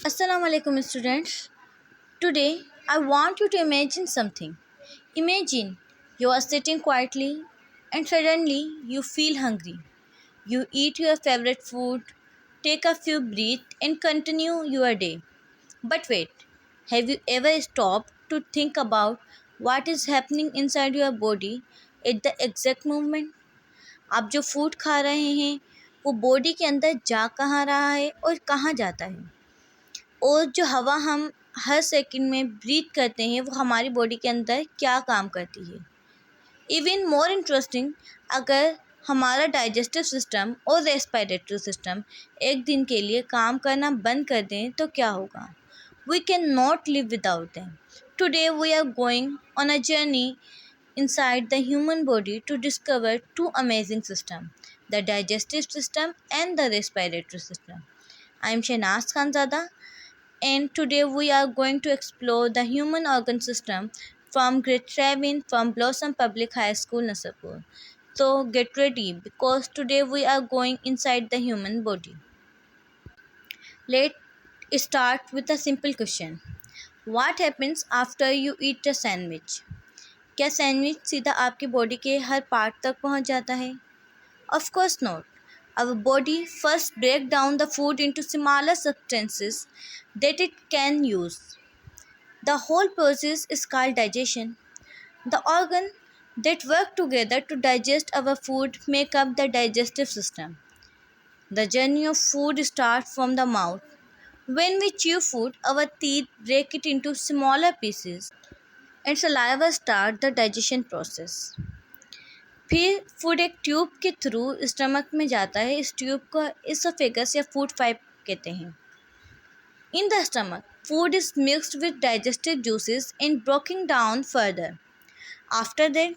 Assalamu alaikum students. Today I want you to imagine something. Imagine you are sitting quietly and suddenly you feel hungry. You eat your favorite food, take a few breaths and continue your day. But wait, have you ever stopped to think about what is happening inside your body at the exact moment? आप जो food खा रहे हैं वो body के अंदर जा कहाँ रहा है और कहाँ जाता है? और जो हवा हम हर सेकंड में ब्रीथ करते हैं वो हमारी बॉडी के अंदर क्या काम करती है। इवन मोर इंटरेस्टिंग, अगर हमारा डाइजेस्टिव सिस्टम और रेस्पिरेटरी सिस्टम एक दिन के लिए काम करना बंद कर दें तो क्या होगा। We can not live without them. Today we are going on a journey inside the human body to discover two amazing systems, the digestive system and the respiratory system. I am Shahnaz Khanzada, and today we are going to explore the human organ system from grade 7 from Blossom Public High School, Nasarpur. So get ready because today we are going inside the human body. Let's start with a simple question. What happens after you eat a sandwich? क्या sandwich सीधा आपकी body के हर part तक पहुंच जाता है? Of course not. Our body first breaks down the food into smaller substances that it can use. The whole process is called digestion. The organs that work together to digest our food make up the digestive system. The journey of food starts from the mouth. When we chew food, our teeth break it into smaller pieces and saliva starts the digestion process. फिर food एक tube के through stomach में जाता है। इस tube को oesophagus या food pipe कहते हैं। In the stomach, food is mixed with digestive juices and broken down further. After that,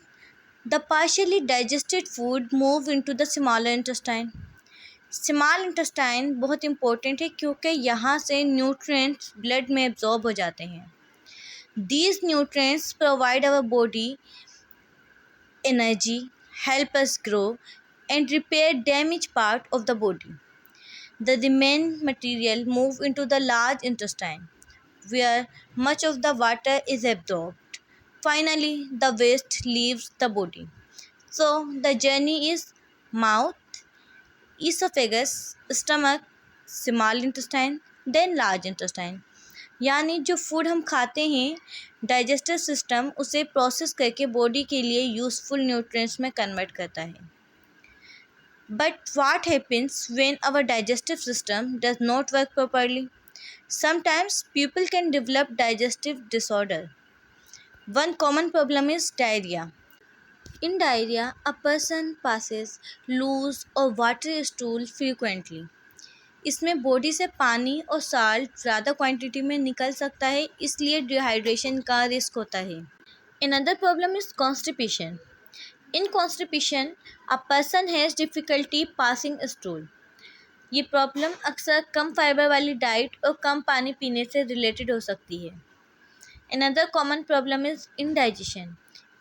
the partially digested food move into the small intestine. Small intestine बहुत important है क्योंकि यहाँ से nutrients blood में absorb हो जाते हैं। These nutrients provide our body energy, help us grow, and repair damaged part of the body. The remaining material move into the large intestine, where much of the water is absorbed. Finally, the waste leaves the body. So, the journey is mouth, esophagus, stomach, small intestine, then large intestine. यानी जो food हम खाते हैं digestive system उसे process करके body के लिए useful nutrients में कन्वर्ट करता है। But what happens when our digestive system does not work properly? Sometimes people can develop digestive disorder. One common problem is diarrhea. In diarrhea, a person passes loose or watery stool frequently. इसमें body से पानी और salt ज़्यादा quantity में निकल सकता है, इसलिए डिहाइड्रेशन का रिस्क होता है। Another problem is constipation. In constipation, a person has difficulty passing stool. ये प्रॉब्लम अक्सर कम फाइबर वाली डाइट और कम पानी पीने से रिलेटेड हो सकती है। Another common problem is indigestion.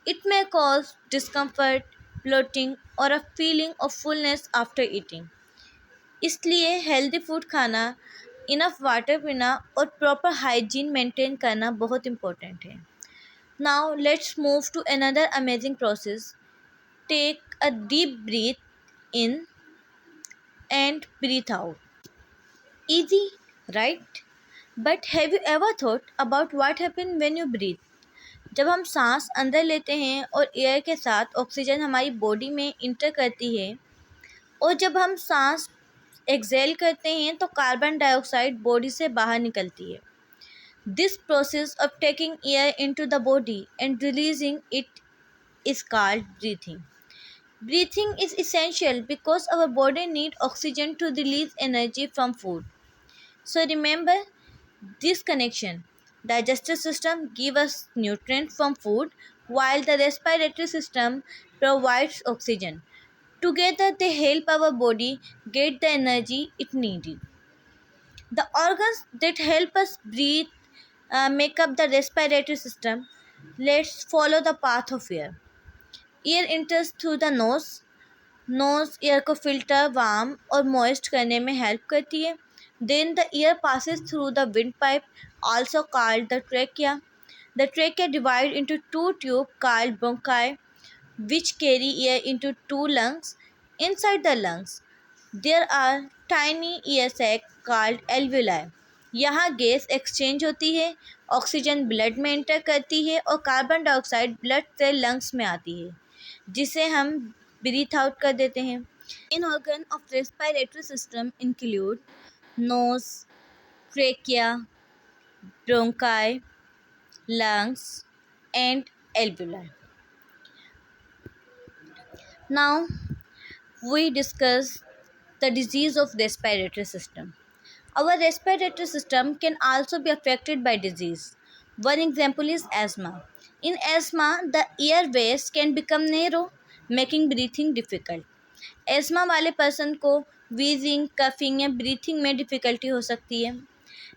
It may cause discomfort, bloating or a feeling of fullness after eating. इसलिए हेल्दी फूड खाना, इनफ वाटर पीना और प्रॉपर हाइजीन मेंटेन करना बहुत इम्पोर्टेंट है। Now let's move to another amazing process. Take a deep breath in and breathe out. Easy, right? But have you ever thought about what happens when you breathe? जब हम सांस अंदर लेते हैं और एयर के साथ ऑक्सीजन हमारी बॉडी में इंटर करती है और जब हम सांस एक्सेल करते हैं तो कार्बन डाइऑक्साइड बॉडी से बाहर निकलती है। This process of taking air into the body and releasing it is called breathing. Breathing is essential because our body needs oxygen to release energy from food. So remember this connection. Digestive system gives us nutrients from food while the respiratory system provides oxygen. Together they help our body get the energy it needed. The organs that help us breathe make up the respiratory system. Let's follow the path of air. Air enters through the nose. Nose air को filter warm और moist करने में help करती है. Then the air passes through the windpipe, also called the trachea. The trachea divides into two tubes called bronchi, which carry air into two lungs. Inside the lungs, there are tiny air sacs called alveoli. यहाँ gas exchange होती है, oxygen blood में enter करती है और carbon dioxide blood से lungs में आती है, जिसे हम ब्रीथ आउट कर देते हैं. Main organ of respiratory system include nose, trachea, bronchi, lungs, and alveoli. Now we discuss the disease of respiratory system. Our respiratory system can also be affected by disease. One example is asthma. In asthma, the airways can become narrow, making breathing difficult. ESMA वाले person को wheezing, coughing या breathing में difficulty हो सकती है.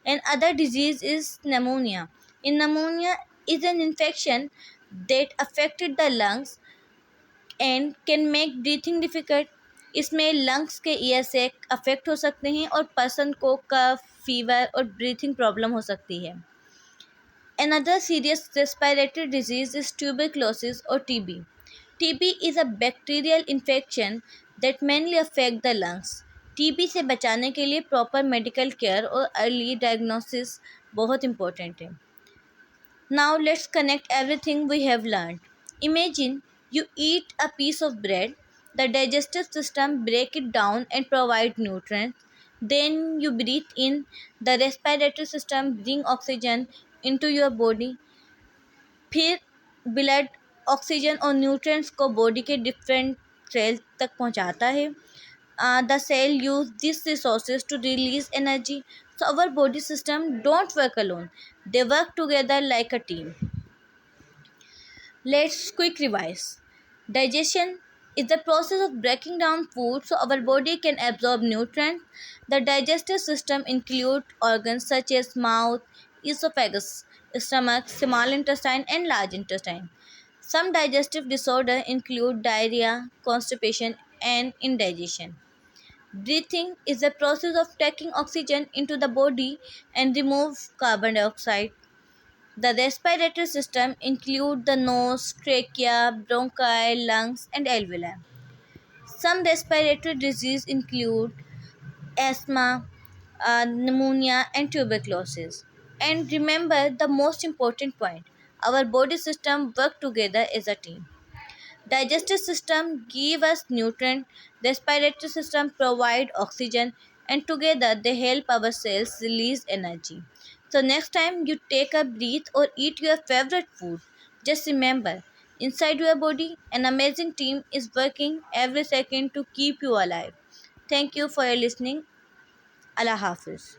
And other disease is pneumonia. In pneumonia is an infection that affected the lungs and can make breathing difficult. इसमें lungs के air से अफेक्ट हो सकते हैं और पर्सन को कफ, फीवर और ब्रीथिंग प्रॉब्लम हो सकती है. Another serious respiratory disease is tuberculosis or TB. TB is a bacterial infection that mainly affect the lungs. TB से बचाने के लिए प्रॉपर मेडिकल केयर और अर्ली डायग्नोसिस बहुत इम्पोर्टेंट है. Now let's connect everything we have learned. Imagine you eat a piece of bread. The digestive system break it down and provide nutrients. Then you breathe in. The respiratory system bring oxygen into your body. फिर blood oxygen और nutrients को body के different cells तक पहुंचाता है. The cell use these resources to release energy. So our body system don't work alone. They work together like a team. Let's quick revise. Digestion is the process of breaking down food so our body can absorb nutrients. The digestive system includes organs such as mouth, esophagus, stomach, small intestine, and large intestine. Some digestive disorders include diarrhea, constipation, and indigestion. Breathing is the process of taking oxygen into the body and remove carbon dioxide. The respiratory system includes the nose, trachea, bronchi, lungs, and alveoli. Some respiratory diseases include asthma, pneumonia, and tuberculosis. And remember the most important point, our body system work together as a team. Digestive system give us nutrient, respiratory system provide oxygen, and together they help our cells release energy. So next time you take a breath or eat your favorite food, just remember, inside your body an amazing team is working every second to keep you alive. Thank you for your listening. Allah Hafiz.